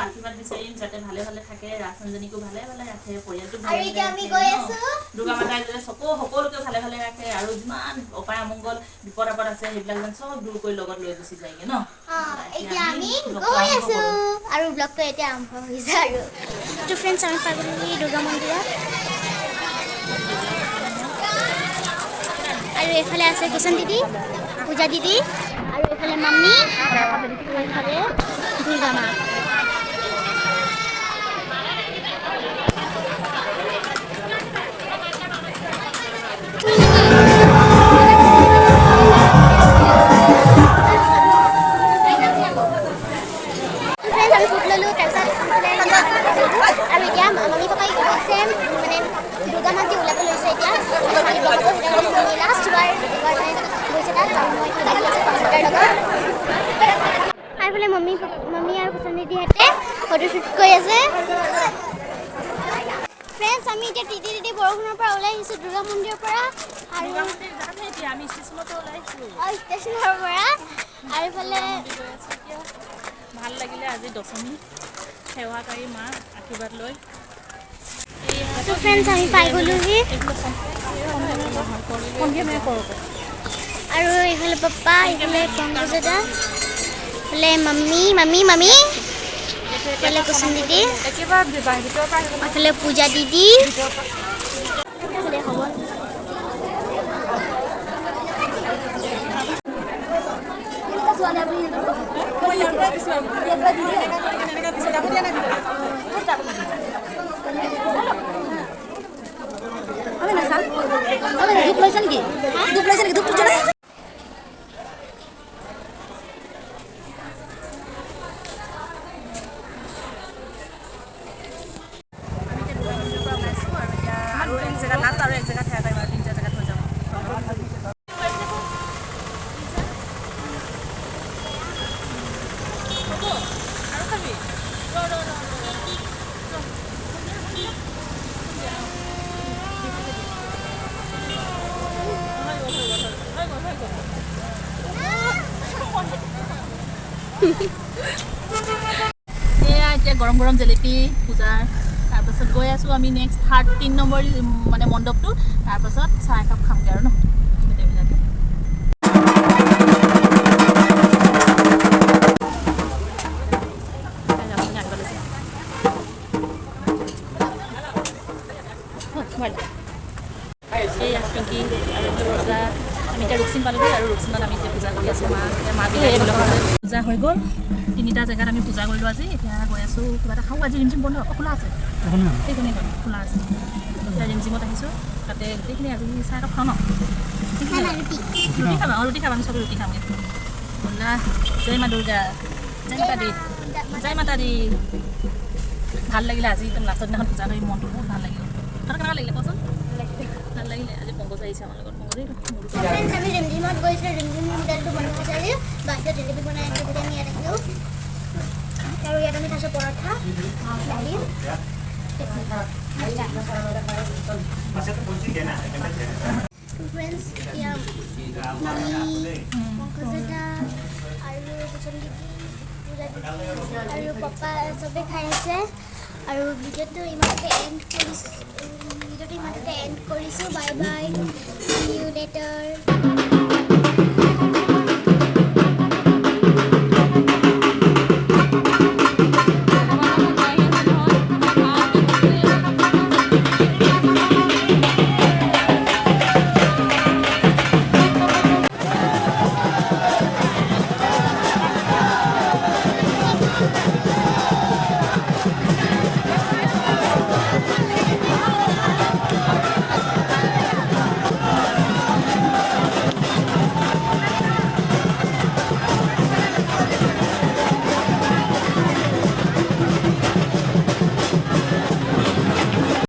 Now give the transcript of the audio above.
আশীৰ্বাদ বিচাৰিম যাতে ভালে ভালে থাকে, ৰাজনজনীকো ভালে ভালে ৰাখে, পৰিয়ালটো আৰু এতিয়া আমি গৈ আছো দুৰ্গা মাতাই যাতে সকলোকে ভালে ভালে ৰাখে আৰু যিমান অপায় অমংগল বিপদ আপদ আছে সেইবিলাক যেন চব দূৰ কৰি লগত লৈ গুচি যায়গে ন। এতিয়া আমি গৈ আছো আৰু ব্লগটো এতিয়া আৰম্ভ হৈছে আৰু তো ফ্ৰেণ্ডছ আমি পাগলী দুৰ্গা মন্দিৰত আৰু এইফালে আছে কুচন দিদি, পূজা দিদি আৰু এইফালে মাম্মি আৰু এইফালে দুৰ্গা মা। আমি ফুট ললো তাৰপিছত আৰু এতিয়া মামী পাপাই গৈছে মানে দুৰ্গা মাক ওলাব লৈছে এতিয়া লাষ্ট বাৰ গৈছে তাত আৰু এইফালে মামী আৰু কুচন দিদিহঁতে ফটোশ্বুট কৰি আছে। ফ্ৰেণ্ডছ আমি এতিয়া তিতি বৰষুণৰ পৰা ওলাই আহিছোঁ দুৰ্গা মন্দিৰৰ পৰা আৰু ষ্টেচনৰ পৰা আৰু এইফালে ভাল লাগিলে আজি দশমী সেৱাকাৰী মা আশীৰ্বাদ লৈ। তো ফ্ৰেণ্ডছ আমি পাই গ'লোহি আৰু এইফালে পাপা, এইফালে পংকজ দাদা, এইফালে মামী এইফালে কুচন দিদি, এইফালে পূজা দিদি, এয়া এতিয়া গৰম গৰম জেলেপি পূজাৰ। তাৰপাছত গৈ আছোঁ আমি নেক্সট 3 নম্বৰ মানে মণ্ডপটো, তাৰপাছত চাহ একাপ খামগৈ আৰু ন গোটেইবিলাকে। এইয়া পিংকি আৰু পূজা আমি এতিয়া ৰুকচিন পালোঁগৈ আৰু ৰুকচিনত আমি এতিয়া পূজা কৰি আছোঁ। মা পূজা হৈ গ'ল, 3টা জেগাত আমি পূজা কৰিলোঁ আজি। এতিয়া গৈ আছোঁ কিবা এটা খাওঁ। আজি ৰিমঝিম বন্ধ খোলা আছে, সেইখনেই খোলা আছে। এতিয়া ৰিমঝিমত আহিছোঁ, তাতে গোটেইখিনি আজি চাহ একাপ খাওঁ ন। ৰুটি খাবা? ৰুটি খাবা, আমি চবেই ৰুটি খামগৈ। ব'লা, জয় মা দুৰ্গা, জয় মাতা দি। ভাল লাগিলে আজি একদম লাষ্টৰ দিনাখন পূজা কৰি মনটো বহুত ভাল লাগিল। কেনেকুৱা লাগিলে কচোন? ভাল লাগিলে। আজি পংকজ আহিছে আমাৰ লগত। আমি ৰিমঝিমত গৈছিলোঁ, ৰিমঝিম হোটেলটো বন্ধ হৈছে আজি, বাহিৰত জেলেপি বনাই আছে বুলি আমি ইয়াত আহিলোঁ আৰু ইয়াত আমি খাইছোঁ পৰঠা, দালি। ফ্ৰেণ্ডছ এতিয়া মামী, পংকজ দাদা আৰু কুচন দিদি, পূজা দিদি আৰু পাপা চবেই খাই আছে আৰু ভিডিঅ'টো ইমানতে এণ্ড কৰিছোঁ। Bye bye, see you later.